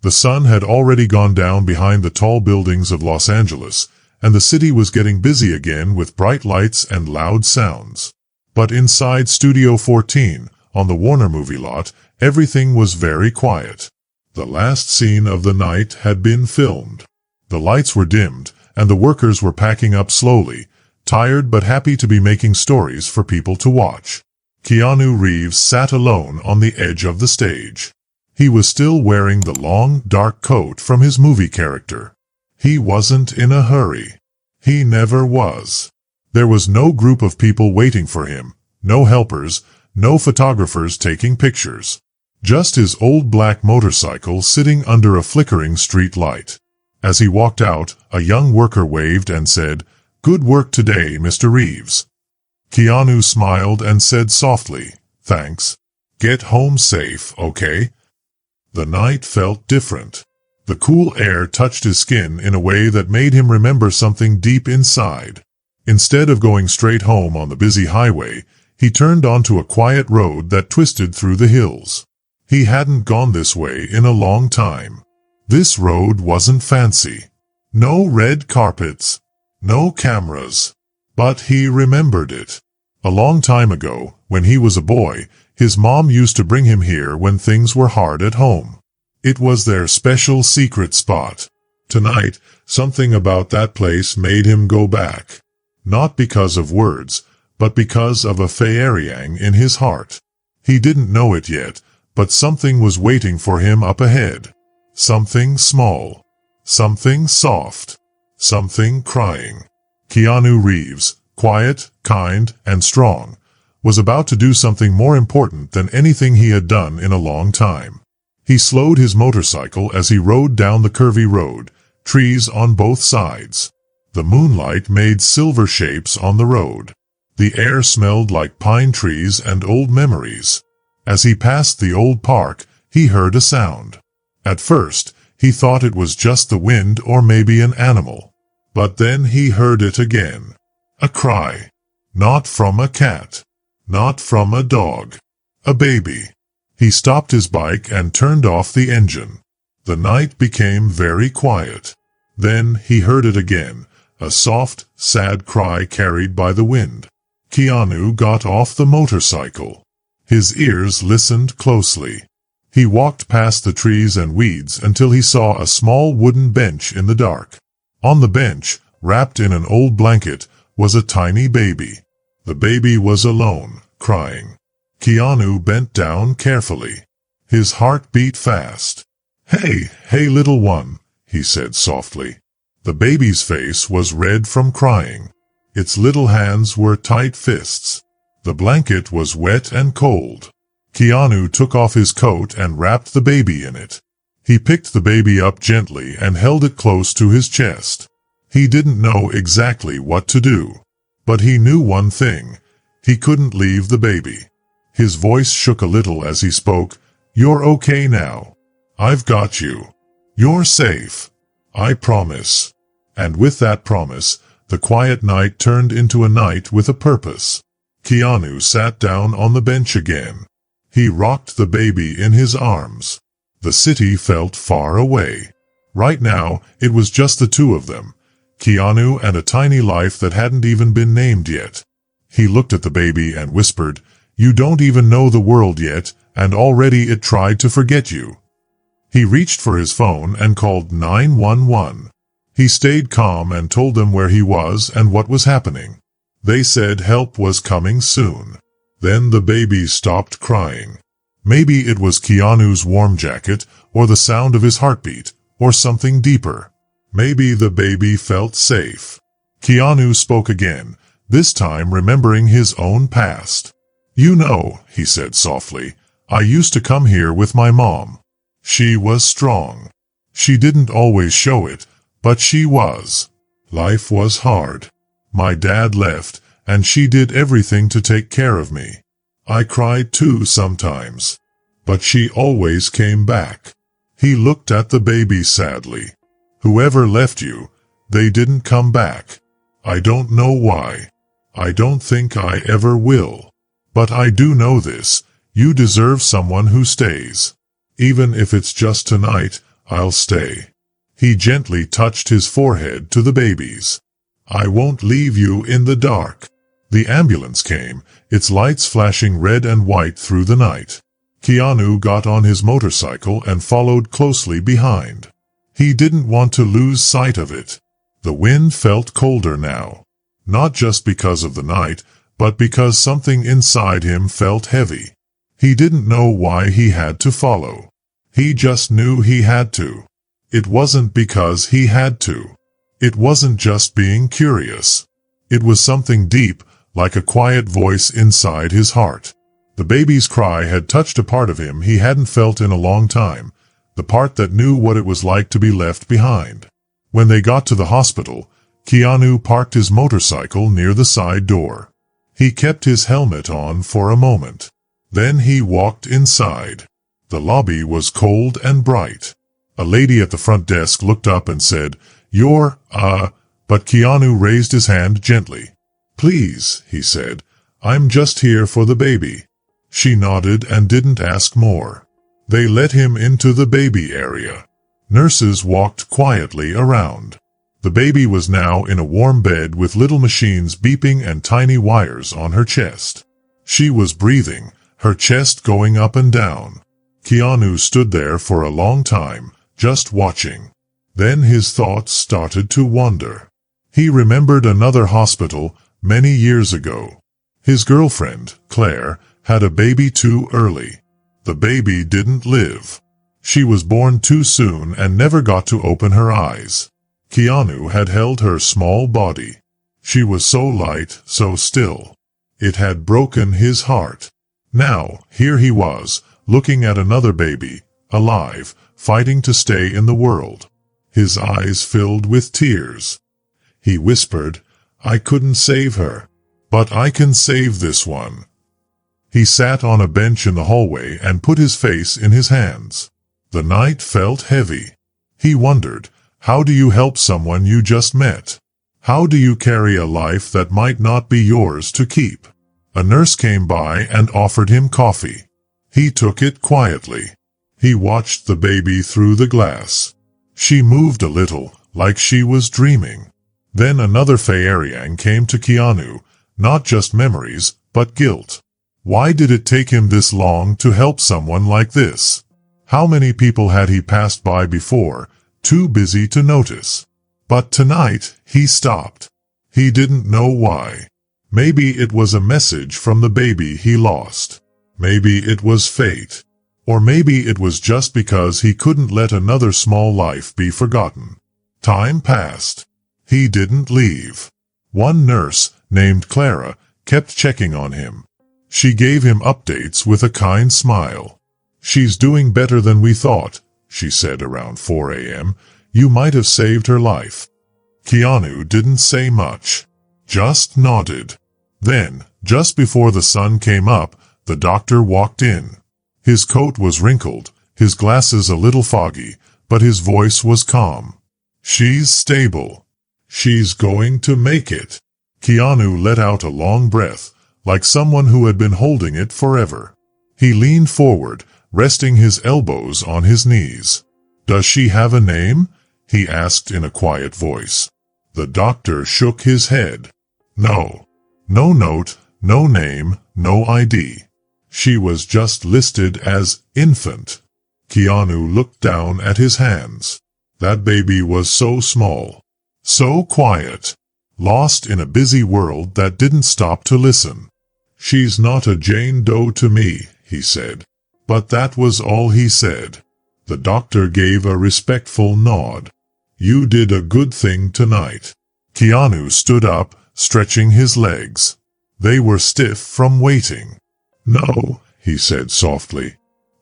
The sun had already gone down behind the tall buildings of Los Angeles, and the city was getting busy again with bright lights and loud sounds. But inside Studio 14, on the Warner movie lot, everything was very quiet. The last scene of the night had been filmed. The lights were dimmed, and the workers were packing up slowly, tired but happy to be making stories for people to watch. Keanu Reeves sat alone on the edge of the stage. He was still wearing the long, dark coat from his movie character. He wasn't in a hurry. He never was. There was no group of people waiting for him, no helpers, no photographers taking pictures. Just his old black motorcycle sitting under a flickering street light. As he walked out, a young worker waved and said, "Good work today, Mr. Reeves." Keanu smiled and said softly, "Thanks. Get home safe, okay?" The night felt different. The cool air touched his skin in a way that made him remember something deep inside. Instead of going straight home on the busy highway, he turned onto a quiet road that twisted through the hills. He hadn't gone this way in a long time. This road wasn't fancy. No red carpets. No cameras. But he remembered it. A long time ago, when he was a boy, his mom used to bring him here when things were hard at home. It was their special secret spot. Tonight, something about that place made him go back. Not because of words, but because of a feeling in his heart. He didn't know it yet, but something was waiting for him up ahead. Something small. Something soft. Something crying. Keanu Reeves, quiet, kind, and strong, was about to do something more important than anything he had done in a long time. He slowed his motorcycle as he rode down the curvy road, trees on both sides. The moonlight made silver shapes on the road. The air smelled like pine trees and old memories. As he passed the old park, he heard a sound. At first, he thought it was just the wind or maybe an animal. But then he heard it again. A cry. Not from a cat. Not from a dog. A baby. He stopped his bike and turned off the engine. The night became very quiet. Then he heard it again, a soft, sad cry carried by the wind. Keanu got off the motorcycle. His ears listened closely. He walked past the trees and weeds until he saw a small wooden bench in the dark. On the bench, wrapped in an old blanket, was a tiny baby. The baby was alone, crying. Keanu bent down carefully. His heart beat fast. Hey, little one," he said softly. The baby's face was red from crying. Its little hands were tight fists. The blanket was wet and cold. Keanu took off his coat and wrapped the baby in it. He picked the baby up gently and held it close to his chest. He didn't know exactly what to do. But he knew one thing. He couldn't leave the baby. His voice shook a little as he spoke. "You're okay now. I've got you. You're safe. I promise." And with that promise, the quiet night turned into a night with a purpose. Keanu sat down on the bench again. He rocked the baby in his arms. The city felt far away. Right now, it was just the two of them. Keanu and a tiny life that hadn't even been named yet. He looked at the baby and whispered, "You don't even know the world yet, and already it tried to forget you." He reached for his phone and called 911. He stayed calm and told them where he was and what was happening. They said help was coming soon. Then the baby stopped crying. Maybe it was Keanu's warm jacket, or the sound of his heartbeat, or something deeper. Maybe the baby felt safe. Keanu spoke again, this time remembering his own past. "You know," he said softly, "I used to come here with my mom. She was strong. She didn't always show it, but she was. Life was hard. My dad left, and she did everything to take care of me. I cried too sometimes. But she always came back." He looked at the baby sadly. "Whoever left you, they didn't come back. I don't know why. I don't think I ever will. But I do know this, you deserve someone who stays. Even if it's just tonight, I'll stay. He gently touched his forehead to the baby's. I won't leave you in the dark. The ambulance came, its lights flashing red and white through the night. Keanu got on his motorcycle and followed closely behind. He didn't want to lose sight of it. The wind felt colder now. Not just because of the night, but because something inside him felt heavy. He didn't know why he had to follow. He just knew he had to. It wasn't because he had to. It wasn't just being curious. It was something deep, like a quiet voice inside his heart. The baby's cry had touched a part of him he hadn't felt in a long time, the part that knew what it was like to be left behind. When they got to the hospital, Keanu parked his motorcycle near the side door. He kept his helmet on for a moment. Then he walked inside. The lobby was cold and bright. A lady at the front desk looked up and said, "You're, But Keanu raised his hand gently. "Please," he said, "I'm just here for the baby." She nodded and didn't ask more. They let him into the baby area. Nurses walked quietly around. The baby was now in a warm bed with little machines beeping and tiny wires on her chest. She was breathing, her chest going up and down. Keanu stood there for a long time, just watching. Then his thoughts started to wander. He remembered another hospital many years ago. His girlfriend, Claire, had a baby too early. The baby didn't live. She was born too soon and never got to open her eyes. Keanu had held her small body. She was so light, so still. It had broken his heart. Now, here he was, looking at another baby, alive, fighting to stay in the world. His eyes filled with tears. He whispered, "I couldn't save her. But I can save this one." He sat on a bench in the hallway and put his face in his hands. The night felt heavy. He wondered, how do you help someone you just met? How do you carry a life that might not be yours to keep? A nurse came by and offered him coffee. He took it quietly. He watched the baby through the glass. She moved a little, like she was dreaming. Then another Feyariang came to Keanu, not just memories, but guilt. Why did it take him this long to help someone like this? How many people had he passed by before, too busy to notice? But tonight, he stopped. He didn't know why. Maybe it was a message from the baby he lost. Maybe it was fate. Or maybe it was just because he couldn't let another small life be forgotten. Time passed. He didn't leave. One nurse, named Clara, kept checking on him. She gave him updates with a kind smile. "She's doing better than we thought," she said around 4 a.m. "You might have saved her life." Keanu didn't say much. Just nodded. Then, just before the sun came up, the doctor walked in. His coat was wrinkled, his glasses a little foggy, but his voice was calm. "She's stable. She's going to make it." Keanu let out a long breath, like someone who had been holding it forever. He leaned forward, resting his elbows on his knees. "Does she have a name?" he asked in a quiet voice. The doctor shook his head. "No. No note, no name, no ID. She was just listed as infant." Keanu looked down at his hands. That baby was so small, so quiet, lost in a busy world that didn't stop to listen. "She's not a Jane Doe to me," he said. But that was all he said. The doctor gave a respectful nod. "You did a good thing tonight." Keanu stood up, stretching his legs. They were stiff from waiting. "No," he said softly.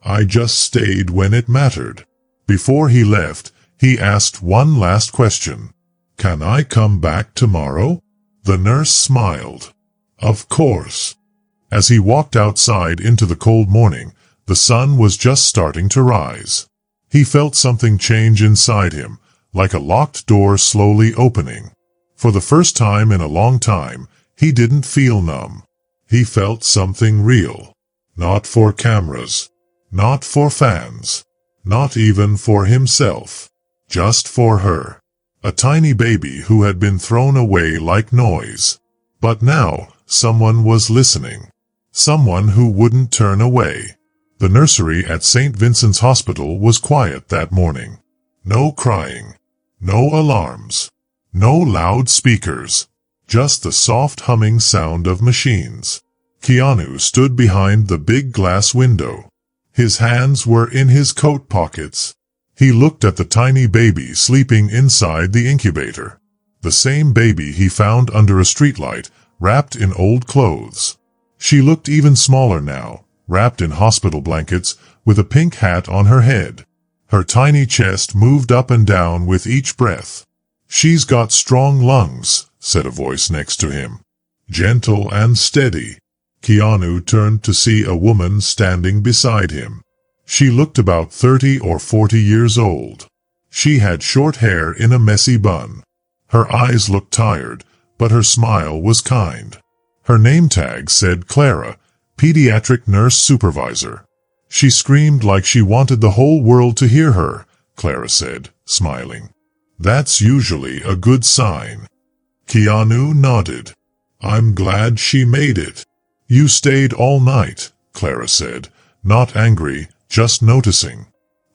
"I just stayed when it mattered." Before he left, he asked one last question. "Can I come back tomorrow?" The nurse smiled. "Of course." As he walked outside into the cold morning, the sun was just starting to rise. He felt something change inside him, like a locked door slowly opening. For the first time in a long time, he didn't feel numb. He felt something real. Not for cameras. Not for fans. Not even for himself. Just for her. A tiny baby who had been thrown away like noise. But now, someone was listening. Someone who wouldn't turn away. The nursery at St. Vincent's Hospital was quiet that morning. No crying. No alarms. No loud speakers. Just the soft humming sound of machines. Keanu stood behind the big glass window. His hands were in his coat pockets. He looked at the tiny baby sleeping inside the incubator. The same baby he found under a streetlight, wrapped in old clothes. She looked even smaller now, wrapped in hospital blankets, with a pink hat on her head. Her tiny chest moved up and down with each breath. "She's got strong lungs," said a voice next to him. Gentle and steady. Keanu turned to see a woman standing beside him. She looked about 30 or 40 years old. She had short hair in a messy bun. Her eyes looked tired, but her smile was kind. Her name tag said Clara, pediatric nurse supervisor. She screamed like she wanted the whole world to hear her, Clara said, smiling. "That's usually a good sign." Keanu nodded. "I'm glad she made it." "You stayed all night," Clara said, not angry, just noticing.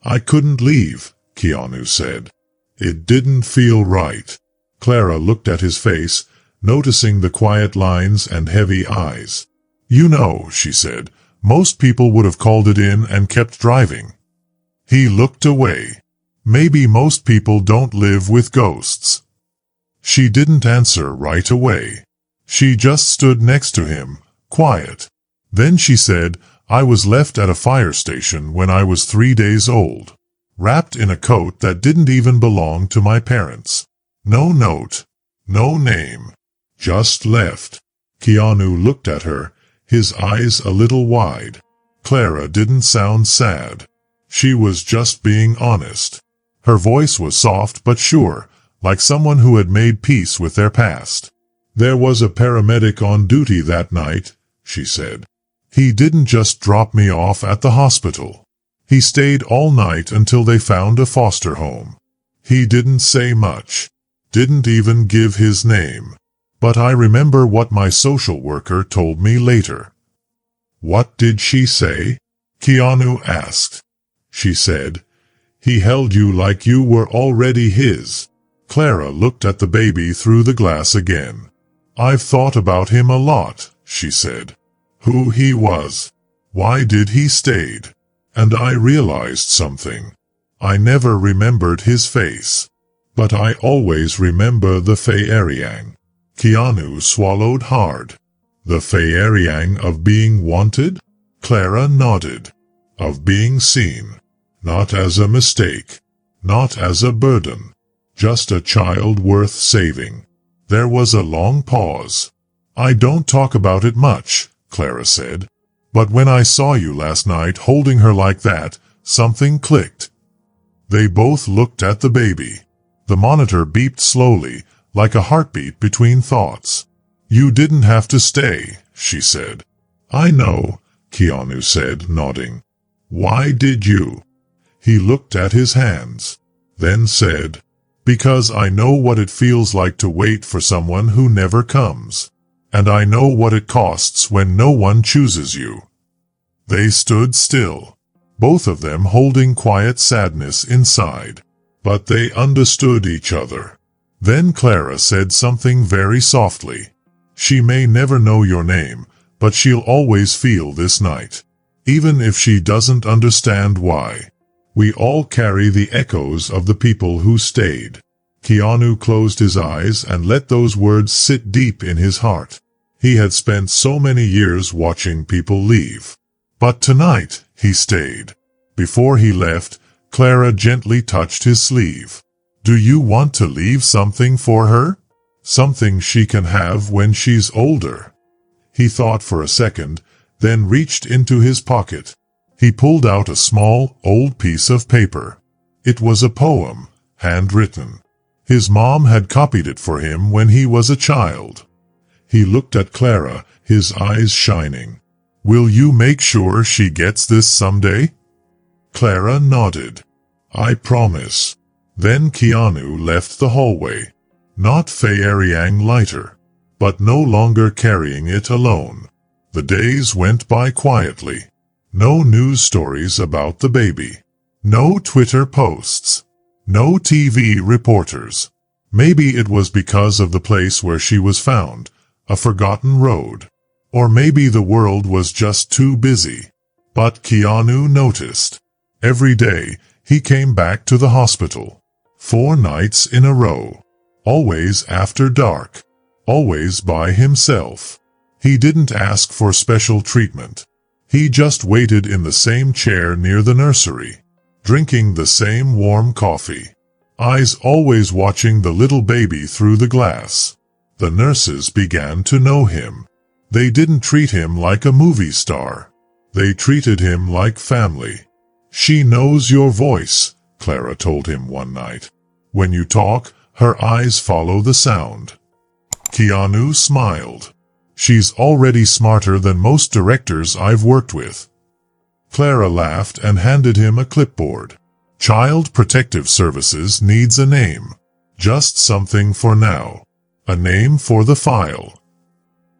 "I couldn't leave," Keanu said. "It didn't feel right." Clara looked at his face, noticing the quiet lines and heavy eyes. "You know," she said, "most people would have called it in and kept driving." He looked away. "Maybe most people don't live with ghosts." She didn't answer right away. She just stood next to him, quiet. Then she said, "I was left at a fire station when I was 3 days old. Wrapped in a coat that didn't even belong to my parents. No note. No name. Just left." Keanu looked at her, his eyes a little wide. Clara didn't sound sad. She was just being honest. Her voice was soft but sure, like someone who had made peace with their past. "There was a paramedic on duty that night," she said. "He didn't just drop me off at the hospital. He stayed all night until they found a foster home. He didn't say much. Didn't even give his name. But I remember what my social worker told me later." "What did she say?" Keanu asked. She said, "He held you like you were already his." Clara looked at the baby through the glass again. "I've thought about him a lot," she said. "Who he was. Why did he stayed. And I realized something. I never remembered his face. But I always remember the Fei-Eriang." Keanu swallowed hard. "The Fei-Eriang of being wanted?" Clara nodded. "Of being seen. Not as a mistake. Not as a burden. Just a child worth saving." There was a long pause. "I don't talk about it much," Clara said. "But when I saw you last night holding her like that, something clicked." They both looked at the baby. The monitor beeped slowly, like a heartbeat between thoughts. "You didn't have to stay," she said. "I know," Keanu said, nodding. "Why did you?" He looked at his hands. Then said, "Because I know what it feels like to wait for someone who never comes. And I know what it costs when no one chooses you." They stood still, both of them holding quiet sadness inside. But they understood each other. Then Clara said something very softly. "She may never know your name, but she'll always feel this night. Even if she doesn't understand why. We all carry the echoes of the people who stayed." Keanu closed his eyes and let those words sit deep in his heart. He had spent so many years watching people leave. But tonight, he stayed. Before he left, Clara gently touched his sleeve. "Do you want to leave something for her? Something she can have when she's older?" He thought for a second, then reached into his pocket. He pulled out a small, old piece of paper. It was a poem, handwritten. His mom had copied it for him when he was a child. He looked at Clara, his eyes shining. "Will you make sure she gets this someday?" Clara nodded. I promise. Then Keanu left the hallway. Not carrying lighter, but no longer carrying it alone. The days went by quietly. No news stories about the baby. No Twitter posts. No TV reporters. Maybe it was because of the place where she was found, a forgotten road. Or maybe the world was just too busy. But Keanu noticed. Every day, he came back to the hospital. 4 nights in a row. Always after dark. Always by himself. He didn't ask for special treatment. He just waited in the same chair near the nursery, drinking the same warm coffee. Eyes always watching the little baby through the glass. The nurses began to know him. They didn't treat him like a movie star. They treated him like family. She knows your voice, Clara told him one night. When you talk, her eyes follow the sound. Keanu smiled. She's already smarter than most directors I've worked with. Clara laughed and handed him a clipboard. Child Protective Services needs a name. Just something for now. A name for the file.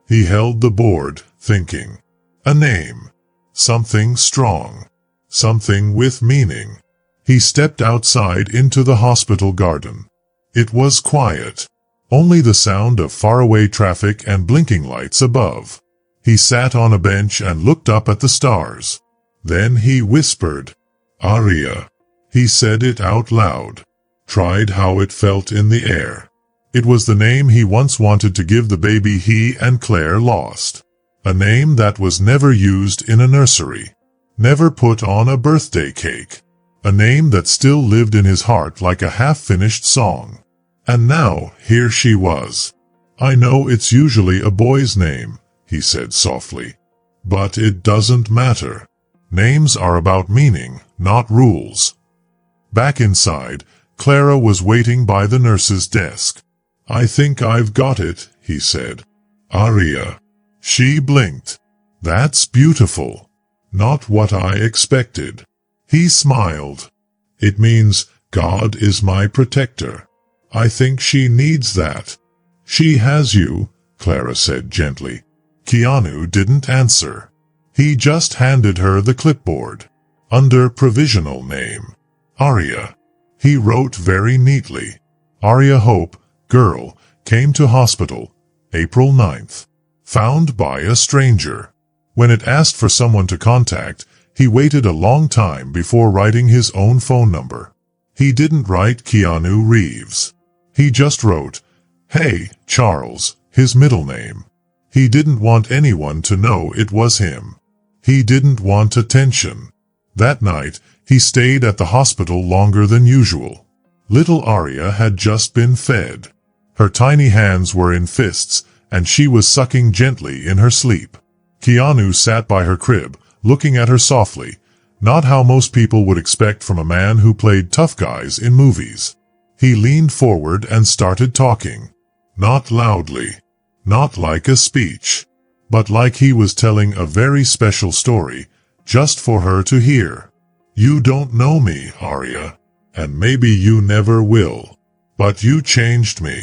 He held the board, thinking. A name. Something strong. Something with meaning. He stepped outside into the hospital garden. It was quiet. Only the sound of faraway traffic and blinking lights above. He sat on a bench and looked up at the stars. Then he whispered, Aria. He said it out loud. Tried how it felt in the air. It was the name he once wanted to give the baby he and Claire lost. A name that was never used in a nursery. Never put on a birthday cake. A name that still lived in his heart like a half-finished song. And now, here she was. I know it's usually a boy's name, he said softly. But it doesn't matter. Names are about meaning, not rules. Back inside, Clara was waiting by the nurse's desk. I think I've got it, he said. Aria. She blinked. That's beautiful. Not what I expected. He smiled. It means, God is my protector. I think she needs that. She has you, Clara said gently. Keanu didn't answer. He just handed her the clipboard. Under provisional name. Aria. He wrote very neatly. Aria Hope, girl, came to hospital, April 9th. Found by a stranger. When it asked for someone to contact, he waited a long time before writing his own phone number. He didn't write Keanu Reeves. He just wrote, Hey, Charles, his middle name. He didn't want anyone to know it was him. He didn't want attention. That night, he stayed at the hospital longer than usual. Little Aria had just been fed. Her tiny hands were in fists, and she was sucking gently in her sleep. Keanu sat by her crib, looking at her softly, not how most people would expect from a man who played tough guys in movies. He leaned forward and started talking. Not loudly. Not like a speech. But like he was telling a very special story, just for her to hear. You don't know me, Aria. And maybe you never will. But you changed me.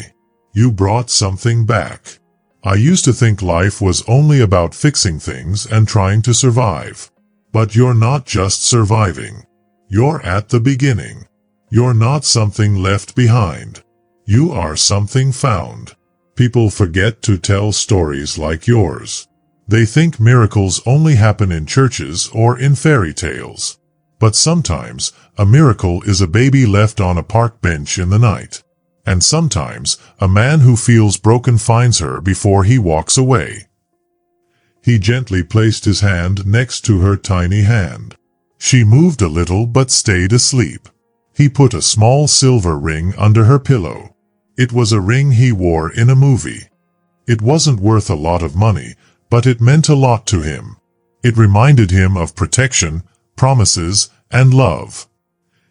You brought something back. I used to think life was only about fixing things and trying to survive. But you're not just surviving. You're at the beginning. You're not something left behind. You are something found. People forget to tell stories like yours. They think miracles only happen in churches or in fairy tales. But sometimes, a miracle is a baby left on a park bench in the night. And sometimes, a man who feels broken finds her before he walks away. He gently placed his hand next to her tiny hand. She moved a little but stayed asleep. He put a small silver ring under her pillow. It was a ring he wore in a movie. It wasn't worth a lot of money, but it meant a lot to him. It reminded him of protection, promises, and love.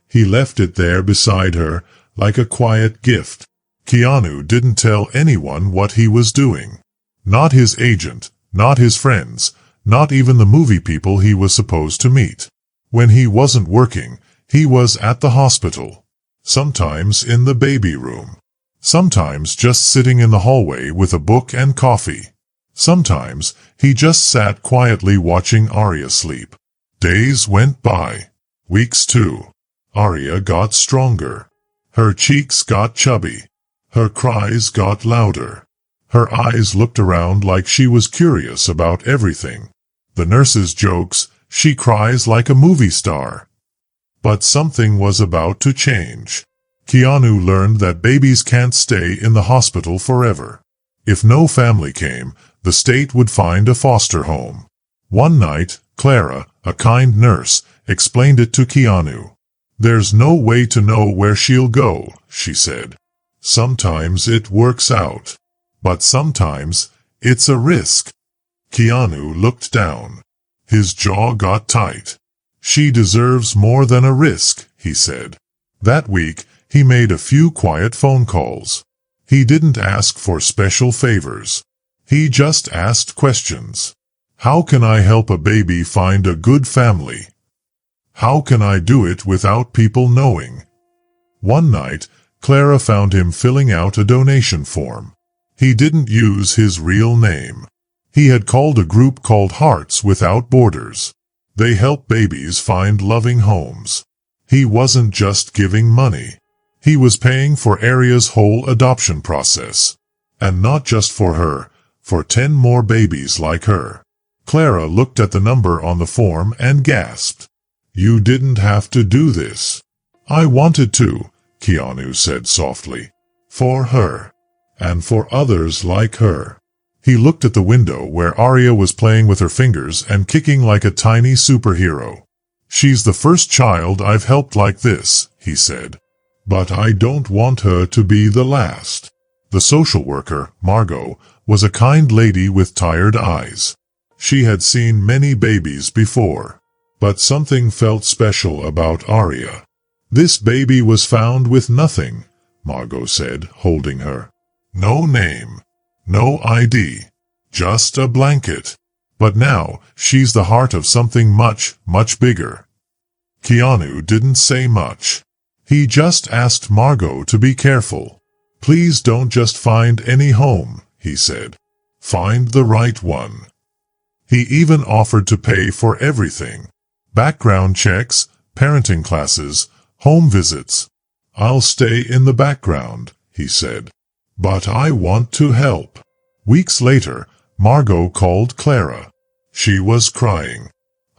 He left it there beside her, like a quiet gift. Keanu didn't tell anyone what he was doing. Not his agent, not his friends, not even the movie people he was supposed to meet. When he wasn't working, he was at the hospital. Sometimes in the baby room. Sometimes just sitting in the hallway with a book and coffee. Sometimes he just sat quietly watching Arya sleep. Days went by. Weeks too. Arya got stronger. Her cheeks got chubby. Her cries got louder. Her eyes looked around like she was curious about everything. The nurses' jokes, she cries like a movie star. But something was about to change. Keanu learned that babies can't stay in the hospital forever. If no family came, the state would find a foster home. One night, Clara, a kind nurse, explained it to Keanu. "There's no way to know where she'll go," she said. "Sometimes it works out. But sometimes, it's a risk." Keanu looked down. His jaw got tight. "She deserves more than a risk," he said. That week, he made a few quiet phone calls. He didn't ask for special favors. He just asked questions. How can I help a baby find a good family? How can I do it without people knowing? One night, Clara found him filling out a donation form. He didn't use his real name. He had called a group called Hearts Without Borders. They help babies find loving homes. He wasn't just giving money. He was paying for Arya's whole adoption process. And not just for her, for 10 more babies like her. Clara looked at the number on the form and gasped. "You didn't have to do this." "I wanted to," Keanu said softly. "For her. And for others like her." He looked at the window where Arya was playing with her fingers and kicking like a tiny superhero. "She's the first child I've helped like this," he said. "But I don't want her to be the last." The social worker, Margot, was a kind lady with tired eyes. She had seen many babies before. But something felt special about Arya. "This baby was found with nothing," Margot said, holding her. "No name. No ID. Just a blanket. But now, she's the heart of something much, much bigger." Keanu didn't say much. He just asked Margot to be careful. "Please don't just find any home," he said. "Find the right one." He even offered to pay for everything. Background checks, parenting classes, home visits. "I'll stay in the background," he said. "But I want to help." Weeks later, Margot called Clara. She was crying.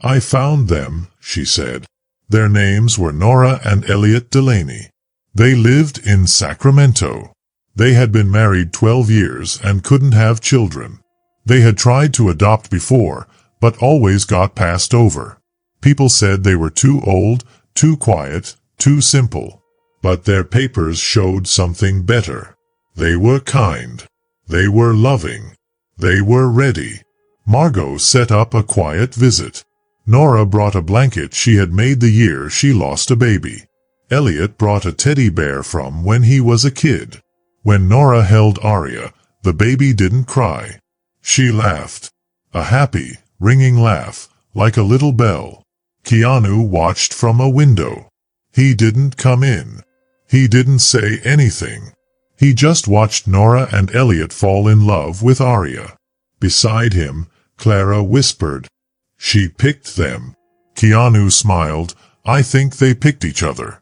"I found them," she said. Their names were Nora and Elliot Delaney. They lived in Sacramento. They had been married 12 years and couldn't have children. They had tried to adopt before, but always got passed over. People said they were too old, too quiet, too simple. But their papers showed something better. They were kind. They were loving. They were ready. Margot set up a quiet visit. Nora brought a blanket she had made the year she lost a baby. Elliot brought a teddy bear from when he was a kid. When Nora held Arya, the baby didn't cry. She laughed. A happy, ringing laugh, like a little bell. Keanu watched from a window. He didn't come in. He didn't say anything. He just watched Nora and Elliot fall in love with Arya. Beside him, Clara whispered, "She picked them." Keanu smiled. "I think they picked each other."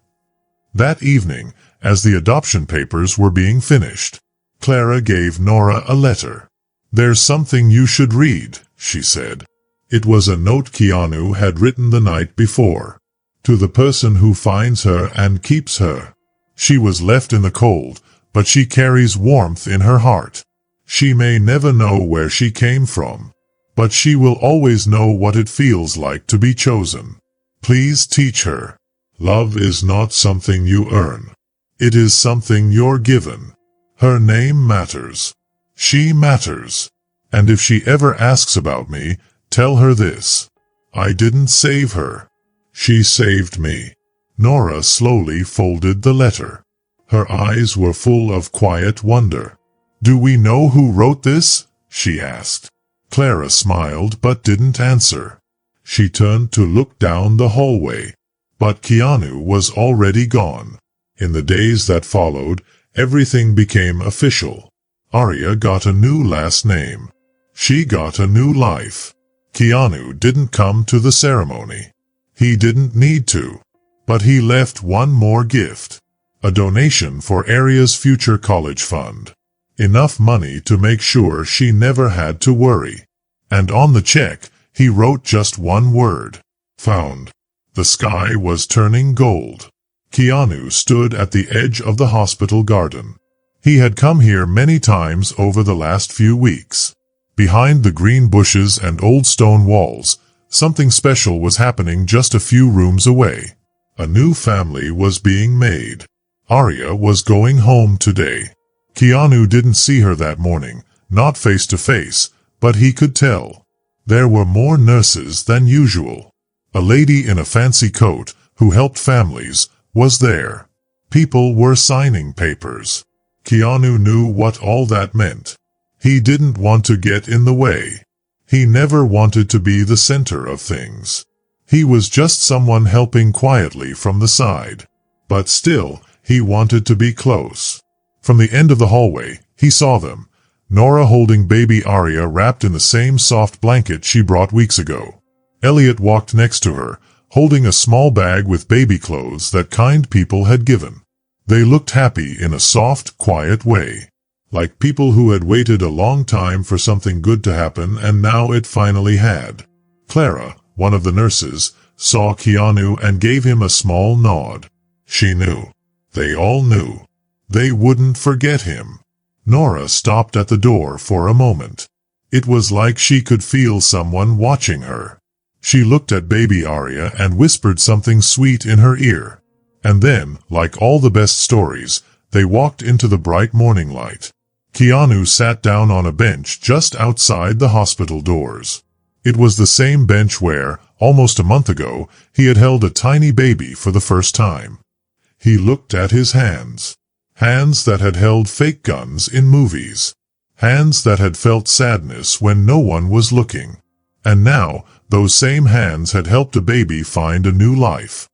That evening, as the adoption papers were being finished, Clara gave Nora a letter. "There's something you should read," she said. It was a note Keanu had written the night before. "To the person who finds her and keeps her. She was left in the cold, but she carries warmth in her heart. She may never know where she came from, but she will always know what it feels like to be chosen. Please teach her. Love is not something you earn. It is something you're given. Her name matters. She matters. And if she ever asks about me, tell her this. I didn't save her. She saved me." Nora slowly folded the letter. Her eyes were full of quiet wonder. "Do we know who wrote this?" she asked. Clara smiled but didn't answer. She turned to look down the hallway. But Keanu was already gone. In the days that followed, everything became official. Arya got a new last name. She got a new life. Keanu didn't come to the ceremony. He didn't need to. But he left one more gift. A donation for Arya's future college fund. Enough money to make sure she never had to worry. And on the check, he wrote just one word. Found. The sky was turning gold. Keanu stood at the edge of the hospital garden. He had come here many times over the last few weeks. Behind the green bushes and old stone walls, something special was happening just a few rooms away. A new family was being made. Arya was going home today. Keanu didn't see her that morning, not face to face, but he could tell. There were more nurses than usual. A lady in a fancy coat, who helped families, was there. People were signing papers. Keanu knew what all that meant. He didn't want to get in the way. He never wanted to be the center of things. He was just someone helping quietly from the side. But still, he wanted to be close. From the end of the hallway, he saw them. Nora holding baby Arya wrapped in the same soft blanket she brought weeks ago. Elliot walked next to her, holding a small bag with baby clothes that kind people had given. They looked happy in a soft, quiet way. Like people who had waited a long time for something good to happen and now it finally had. Clara, one of the nurses, saw Keanu and gave him a small nod. She knew. They all knew. They wouldn't forget him. Nora stopped at the door for a moment. It was like she could feel someone watching her. She looked at baby Arya and whispered something sweet in her ear. And then, like all the best stories, they walked into the bright morning light. Keanu sat down on a bench just outside the hospital doors. It was the same bench where, almost a month ago, he had held a tiny baby for the first time. He looked at his hands. Hands that had held fake guns in movies. Hands that had felt sadness when no one was looking. And now, those same hands had helped a baby find a new life.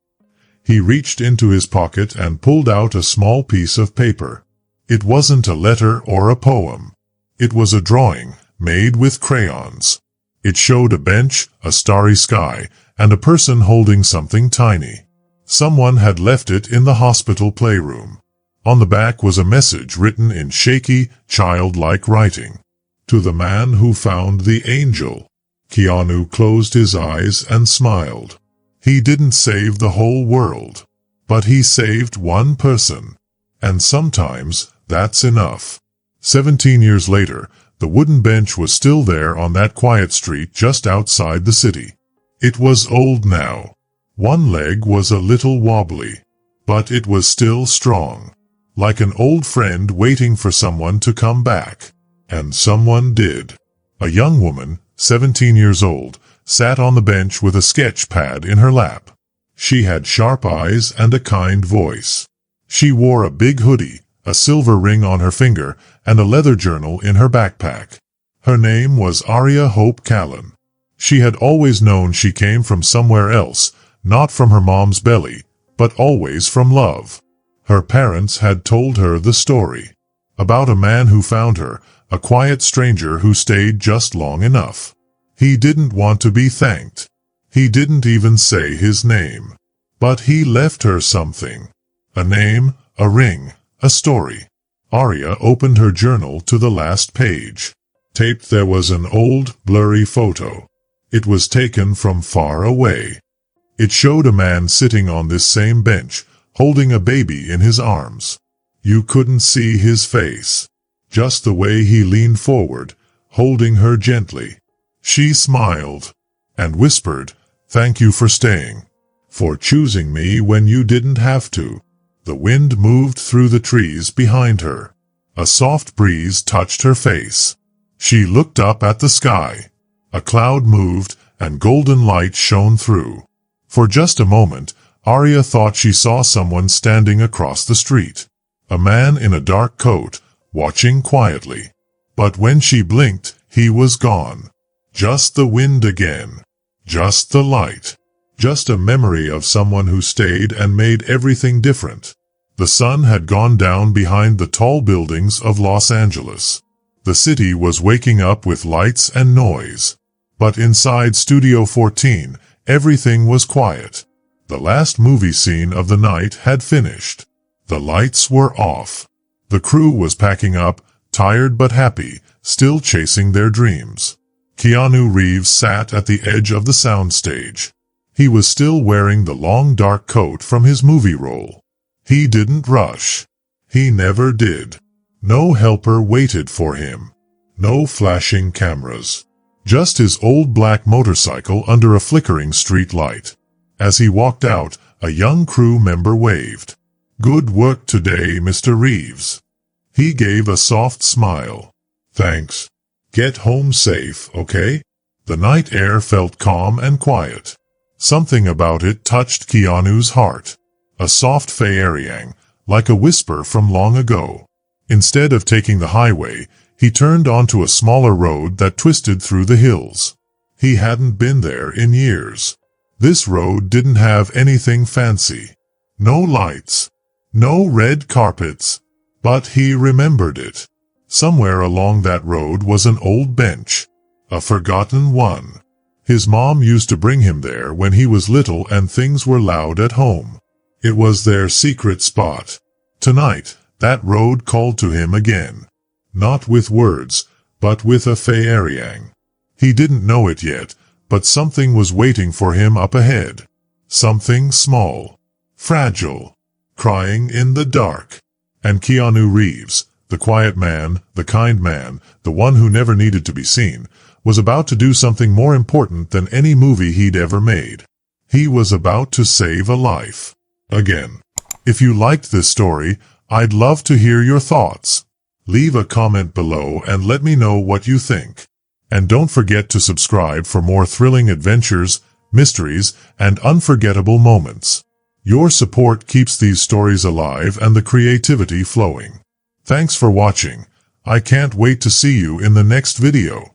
He reached into his pocket and pulled out a small piece of paper. It wasn't a letter or a poem. It was a drawing, made with crayons. It showed a bench, a starry sky, and a person holding something tiny. Someone had left it in the hospital playroom. On the back was a message written in shaky, childlike writing. To the man who found the angel. Keanu closed his eyes and smiled. He didn't save the whole world. But he saved one person. And sometimes, that's enough. 17 years later, the wooden bench was still there on that quiet street just outside the city. It was old now. One leg was a little wobbly. But it was still strong. Like an old friend waiting for someone to come back. And someone did. A young woman, 17 years old, sat on the bench with a sketch pad in her lap. She had sharp eyes and a kind voice. She wore a big hoodie, a silver ring on her finger, and a leather journal in her backpack. Her name was Arya Hope Callan. She had always known she came from somewhere else, not from her mom's belly, but always from love. Her parents had told her the story. About a man who found her, a quiet stranger who stayed just long enough. He didn't want to be thanked. He didn't even say his name. But he left her something. A name, a ring, a story. Arya opened her journal to the last page. Taped there was an old, blurry photo. It was taken from far away. It showed a man sitting on this same bench, holding a baby in his arms. You couldn't see his face. Just the way he leaned forward, holding her gently. She smiled and whispered, "Thank you for staying. For choosing me when you didn't have to." The wind moved through the trees behind her. A soft breeze touched her face. She looked up at the sky. A cloud moved and golden light shone through. For just a moment, Arya thought she saw someone standing across the street. A man in a dark coat, watching quietly. But when she blinked, he was gone. Just the wind again. Just the light. Just a memory of someone who stayed and made everything different. The sun had gone down behind the tall buildings of Los Angeles. The city was waking up with lights and noise. But inside Studio 14, everything was quiet. The last movie scene of the night had finished. The lights were off. The crew was packing up, tired but happy, still chasing their dreams. Keanu Reeves sat at the edge of the soundstage. He was still wearing the long dark coat from his movie role. He didn't rush. He never did. No helper waited for him. No flashing cameras. Just his old black motorcycle under a flickering street light. As he walked out, a young crew member waved. "Good work today, Mr. Reeves." He gave a soft smile. "Thanks. Get home safe, okay?" The night air felt calm and quiet. Something about it touched Keanu's heart. A soft fairyang, like a whisper from long ago. Instead of taking the highway, he turned onto a smaller road that twisted through the hills. He hadn't been there in years. This road didn't have anything fancy. No lights. No red carpets. But he remembered it. Somewhere along that road was an old bench. A forgotten one. His mom used to bring him there when he was little and things were loud at home. It was their secret spot. Tonight, that road called to him again. Not with words, but with a fairyang. He didn't know it yet, but something was waiting for him up ahead. Something small. Fragile. Crying in the dark. And Keanu Reeves, the quiet man, the kind man, the one who never needed to be seen, was about to do something more important than any movie he'd ever made. He was about to save a life. Again. If you liked this story, I'd love to hear your thoughts. Leave a comment below and let me know what you think. And don't forget to subscribe for more thrilling adventures, mysteries, and unforgettable moments. Your support keeps these stories alive and the creativity flowing. Thanks for watching. I can't wait to see you in the next video.